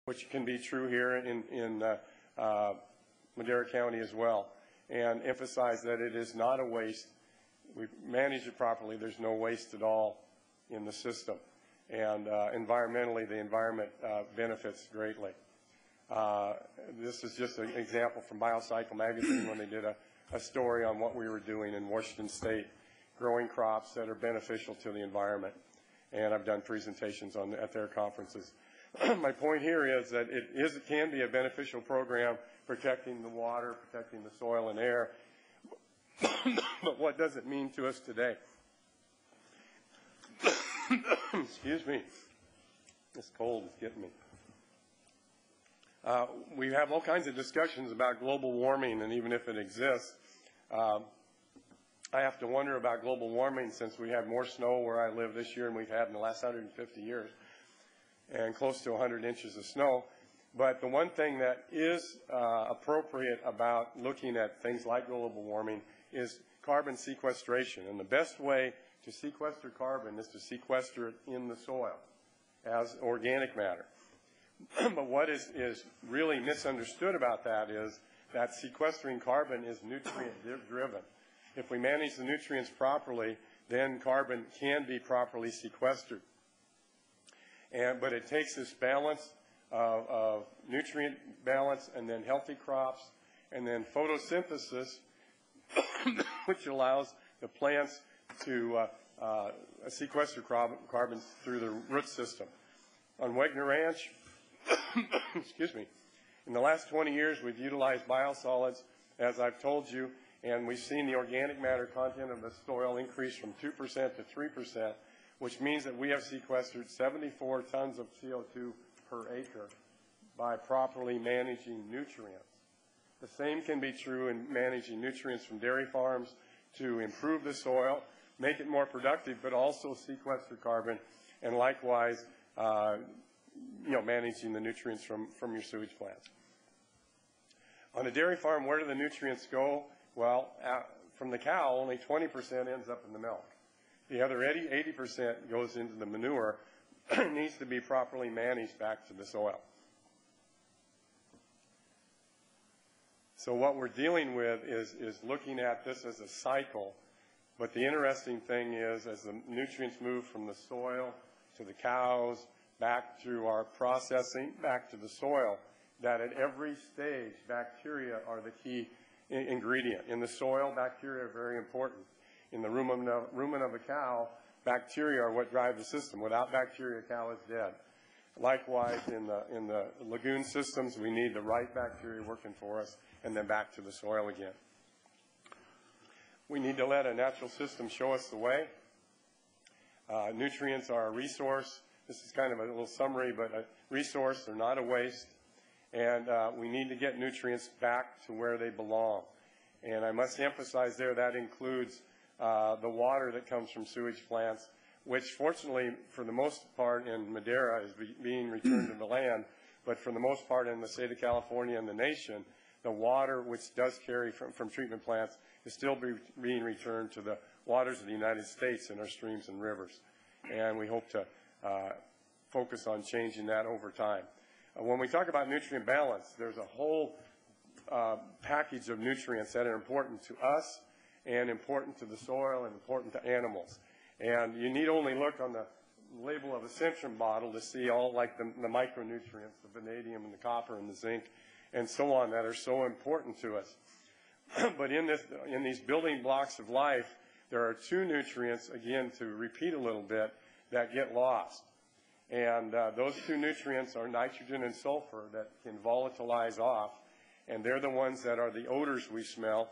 which can be true here in Madera County as well, and emphasize that it is not a waste. We manage it properly. There's no waste at all in the system. And environmentally, the environment benefits greatly. This is just an example from Biocycle magazine when they did a story on what we were doing in Washington State, growing crops that are beneficial to the environment. And I've done presentations at their conferences. My point here is that it can be a beneficial program protecting the water, protecting the soil and air. But what does it mean to us today? Excuse me. This cold is getting me. We have all kinds of discussions about global warming, and even if it exists, I have to wonder about global warming since we have more snow where I live this year than we've had in the last 150 years, and close to 100 inches of snow. But the one thing that is appropriate about looking at things like global warming is carbon sequestration. And the best way to sequester carbon is to sequester it in the soil as organic matter. But what is really misunderstood about that is that sequestering carbon is nutrient driven. If we manage the nutrients properly, then carbon can be properly sequestered. But it takes this balance of nutrient balance and then healthy crops and then photosynthesis, which allows the plants to sequester carbon through the root system. On Wagner Ranch, excuse me, in the last 20 years we've utilized biosolids, as I've told you, and we've seen the organic matter content of the soil increase from 2% to 3%, which means that we have sequestered 74 tons of CO2 per acre by properly managing nutrients. The same can be true in managing nutrients from dairy farms to improve the soil, make it more productive, but also sequester carbon, and likewise, managing the nutrients from your sewage plants. On a dairy farm, where do the nutrients go? Well, from the cow, only 20% ends up in the milk. The other 80% goes into the manure. It needs to be properly managed back to the soil. So what we're dealing with is looking at this as a cycle. But the interesting thing is, as the nutrients move from the soil to the cows, back through our processing, back to the soil, that at every stage, bacteria are the key ingredient. In the soil, bacteria are very important. In the rumen of a cow, bacteria are what drive the system. Without bacteria, a cow is dead. Likewise, in the lagoon systems, we need the right bacteria working for us, and then back to the soil again. We need to let a natural system show us the way. Nutrients are a resource. This is kind of a little summary, but a resource, they're not a waste. And we need to get nutrients back to where they belong. And I must emphasize there that includes the water that comes from sewage plants, which fortunately, for the most part in Madera, is being returned to the land. But for the most part in the state of California and the nation, the water which does carry from treatment plants is still being returned to the waters of the United States in our streams and rivers. And we hope to focus on changing that over time. When we talk about nutrient balance, there's a whole package of nutrients that are important to us and important to the soil and important to animals. And you need only look on the label of a Centrum bottle to see all like the micronutrients, the vanadium and the copper and the zinc and so on that are so important to us. But in these building blocks of life, there are two nutrients, again, to repeat a little bit, that get lost. And those two nutrients are nitrogen and sulfur that can volatilize off. And they're the ones that are the odors we smell.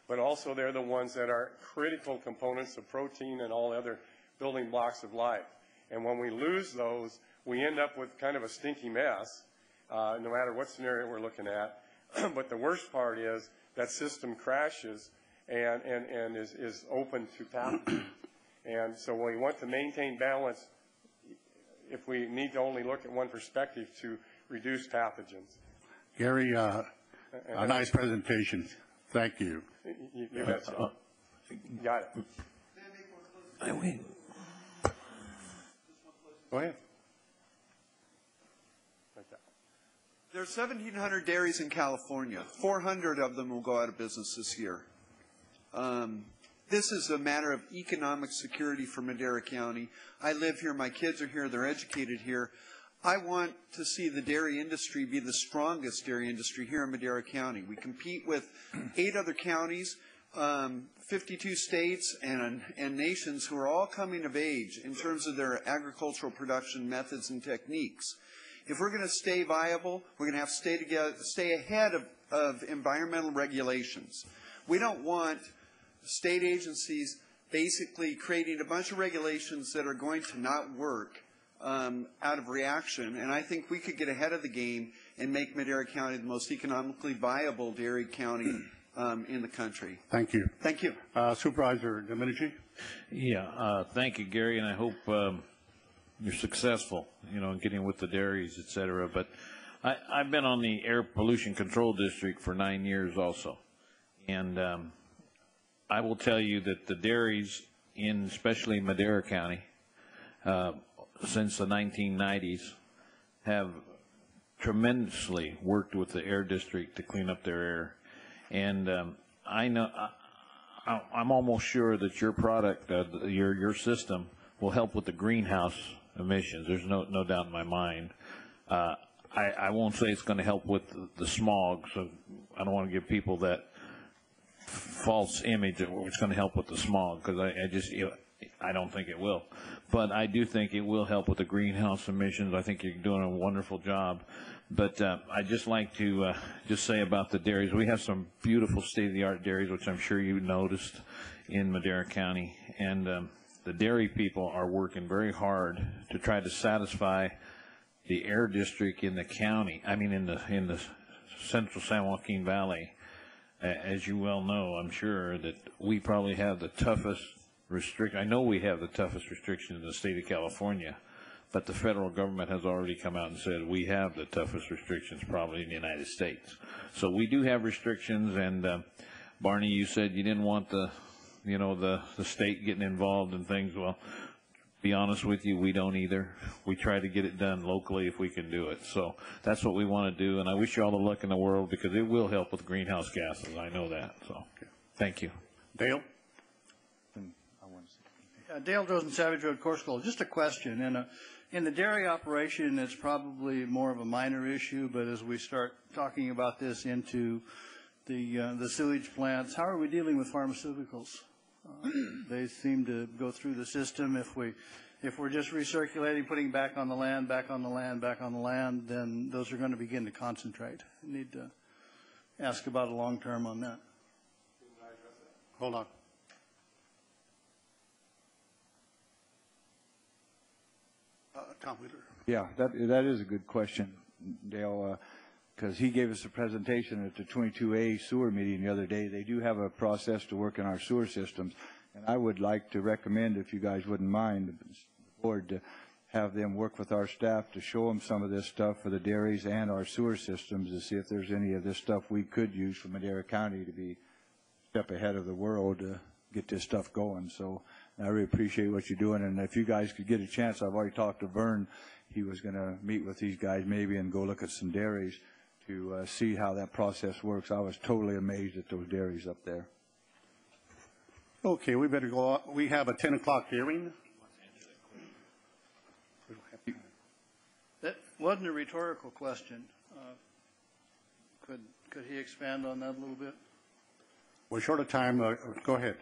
But also they're the ones that are critical components of protein and all other building blocks of life. And when we lose those, we end up with kind of a stinky mess, no matter what scenario we're looking at. But the worst part is that system crashes and is open to pathogens. And so we want to maintain balance if we need to only look at one perspective to reduce pathogens. Gary, a nice presentation. Thank you. You betcha. Got it. I win. Go ahead. like that. There's 1,700 dairies in California. 400 of them will go out of business this year. This is a matter of economic security for Madera County. I live here. My kids are here. They're educated here. I want to see the dairy industry be the strongest dairy industry here in Madera County. We compete with 8 other counties, 52 states, and nations who are all coming of age in terms of their agricultural production methods and techniques. If we're going to stay viable, we're going to have to stay ahead of environmental regulations. We don't want state agencies basically creating a bunch of regulations that are going to not work out of reaction. And I think we could get ahead of the game and make Madera County the most economically viable dairy county in the country. Thank you. Thank you. Supervisor Domenici? Yeah, thank you, Gary, and I hope you're successful, in getting with the dairies, et cetera. But I've been on the Air Pollution Control District for 9 years also. And I will tell you that the dairies especially Madera County, since the 1990s, have tremendously worked with the Air District to clean up their air. And I know, I'm almost sure that your product, your system, will help with the greenhouse emissions. There's no doubt in my mind. I won't say it's going to help with the smog, so I don't want to give people that false image that it's going to help with the smog, because I don't think it will. But I do think it will help with the greenhouse emissions. I think you're doing a wonderful job. But I'd just like to just say about the dairies, we have some beautiful state-of-the-art dairies, which I'm sure you noticed in Madera County. And the dairy people are working very hard to try to satisfy the Air District in the county, in the central San Joaquin Valley. As you well know, I'm sure that we probably have the toughest I know we have the toughest restriction in the state of California, but the federal government has already come out and said we have the toughest restrictions probably in the United States. So we do have restrictions, and Barney, you said you didn't want the state getting involved in things. Well, be honest with you, we don't either. We try to get it done locally if we can do it. So that's what we want to do, and I wish you all the luck in the world, because it will help with greenhouse gases. I know that. So thank you. Dale? Dale Drozen, Savage Road, Corsical. Just a question. In the dairy operation, it's probably more of a minor issue, but as we start talking about this into the sewage plants, how are we dealing with pharmaceuticals? They seem to go through the system. If we're just recirculating, putting back on the land, back on the land, back on the land, then those are going to begin to concentrate. I need to ask about a long term on that. Hold on. Tom Wheeler. Yeah, that is a good question, Dale, because he gave us a presentation at the 22A sewer meeting the other day. They do have a process to work in our sewer systems, and I would like to recommend, if you guys wouldn't mind, the board to have them work with our staff to show them some of this stuff for the dairies and our sewer systems to see if there's any of this stuff we could use for Madera County to be a step ahead of the world to get this stuff going. So I really appreciate what you're doing, and if you guys could get a chance, I've already talked to Vern. He was going to meet with these guys maybe and go look at some dairies to see how that process works. I was totally amazed at those dairies up there. Okay, we better go. We have a 10 o'clock hearing. That wasn't a rhetorical question. Could he expand on that a little bit? We're short of time. Go ahead.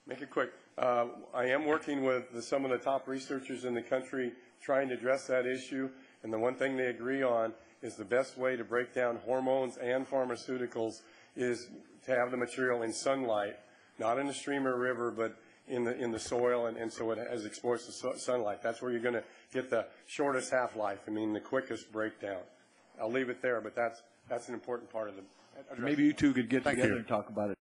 Make it quick. I am working with some of the top researchers in the country trying to address that issue, and the one thing they agree on is the best way to break down hormones and pharmaceuticals is to have the material in sunlight, not in a stream or river, but in the soil, and so it is exposed to sunlight. That's where you're going to get the shortest half-life, the quickest breakdown. I'll leave it there, but that's an important part of the address. Maybe you two could get together and talk about it.